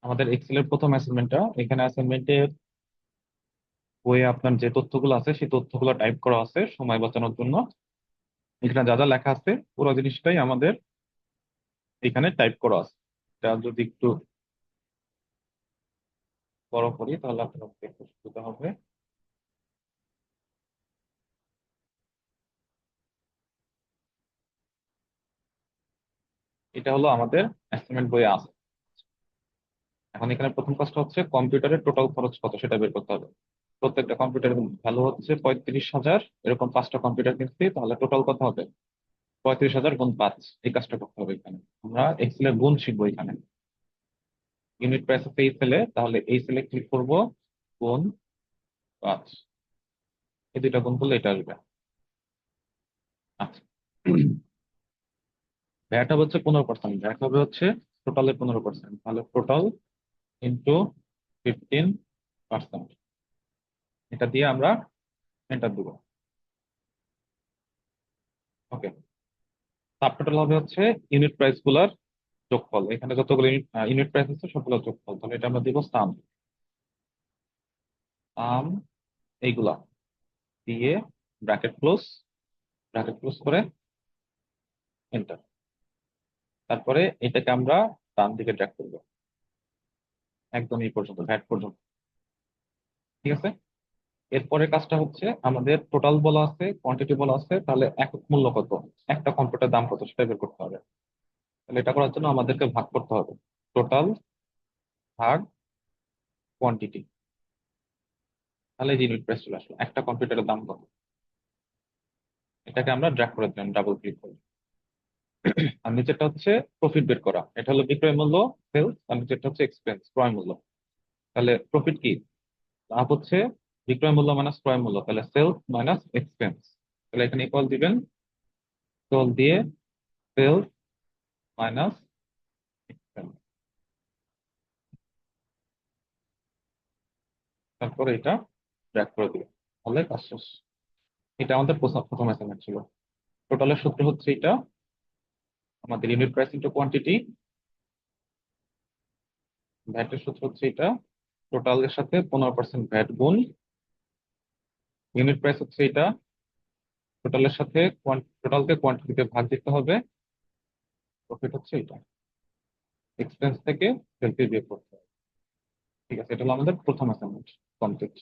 আমাদের এক্সেল এর প্রথম অ্যাসাইনমেন্টটা। এখানে অ্যাসাইনমেন্টের বইয়ে আপনার যে তথ্যগুলো আছে সেই তথ্যগুলো টাইপ করা আছে সময় বাঁচানোর জন্য। এখানে যা যা লেখা আছে পুরো জিনিসটাই আমাদের এখানে টাইপ করা আছে। এটা যদি একটু বড় করি তাহলে আপনার দেখতে সুবিধা হবে। এটা হলো আমাদের অ্যাসাইনমেন্ট বইয়ে আছে। এখন এখানে প্রথম কাজটা হচ্ছে কম্পিউটারের টোটাল খরচ কত সেটা বের করতে হবে। প্রত্যেকটা কম্পিউটারের ভ্যালু হচ্ছে 35,000। এরকম 5টা কম্পিউটার কিনছি, তাহলে টোটাল কত হবে? 35,000 গুণ 5। এই কাজটা করতে হবে এখানে। আমরা এক্সেলের গুণ শিখবো এখানে। ইউনিট প্রাইস আছে এই সেলে, তাহলে এই সেলে ক্লিক করব, গুণ 5। এই দুইটা গুণ করলে এটা আসবে। আচ্ছা, ভ্যাট হবে হচ্ছে 15%, ভ্যাট হবে হচ্ছে টোটালের 15%, তাহলে টোটাল ইন্টু 15%। এটা দিয়ে আমরা এন্টার দিব। ওকে, সাব টোটাল হবে হচ্ছে ইউনিট প্রাইস গুলার যোগফল। এখানে যতগুলো ইউনিট প্রাইস আছে সবগুলো যোগফল, তাহলে এটা আমরা দিব সাম। সাম এইগুলা দিয়ে ব্র্যাকেট ক্লোজ, ব্র্যাকেট ক্লোজ করে এন্টার। তারপরে এটাকে আমরা ডান দিকে ড্র্যাগ করবো একদম এই পর্যন্ত, ভ্যাট পর্যন্ত। ঠিক আছে, এরপরে কাজটা হচ্ছে আমাদের টোটাল বলা আছে, কোয়ান্টিটি বলা আছে, তাহলে একক মূল্য কত, একটা কম্পিউটার দাম কত সেটা বের করতে হবে। তাহলে এটা করার জন্য আমাদেরকে ভাগ করতে হবে। টোটাল ভাগ কোয়ান্টিটি, তাহলে ইউনিট প্রাইস চলে আসলো, একটা কম্পিউটারের দাম কত। এটাকে আমরা ড্র্যাগ করে দিলাম ডাবল ক্লিক করে। আর নিচেরটা হচ্ছে প্রফিট বের করা, এটা হলো বিক্রয় মূল্য, সেলস। আর নিচেরটা হচ্ছে এক্সপেন্স, ক্রয় মূল্য। তাহলে প্রফিট কি? লাভ হচ্ছে বিক্রয় মূল্য মাইনাস ক্রয় মূল্য, তাহলে সেলস মাইনাস এক্সপেন্স। তাহলে এখানে ইকুয়াল দিবেন, ইকুয়াল দিয়ে সেলস মাইনাস এক্সপেন্স, তারপরে এটা ড্র্যাগ করে দিবেন, তাহলে কাজ শেষ। এটা আমাদের প্রথম প্রথম অ্যাসাইনমেন্ট ছিল। টোটালের সূত্র হচ্ছে এটা, আমাদের ইউনিট প্রাইস ইন্টু কোয়ান্টিটি। ভ্যাটের সূত্র হচ্ছে এটা, টোটালের সাথে 15% ভ্যাট গুণ। ইউনিট প্রাইস হচ্ছে এটা, টোটালের সাথে টোটালকে কোয়ান্টিটিতে ভাগ দিতে হবে। প্রফিট হচ্ছে এটা, এক্সপেন্স থেকে সেলফি বিয়োগ করতে হবে। ঠিক আছে, এটা হলো আমাদের প্রথম অ্যাসাইনমেন্ট কমপ্লিট।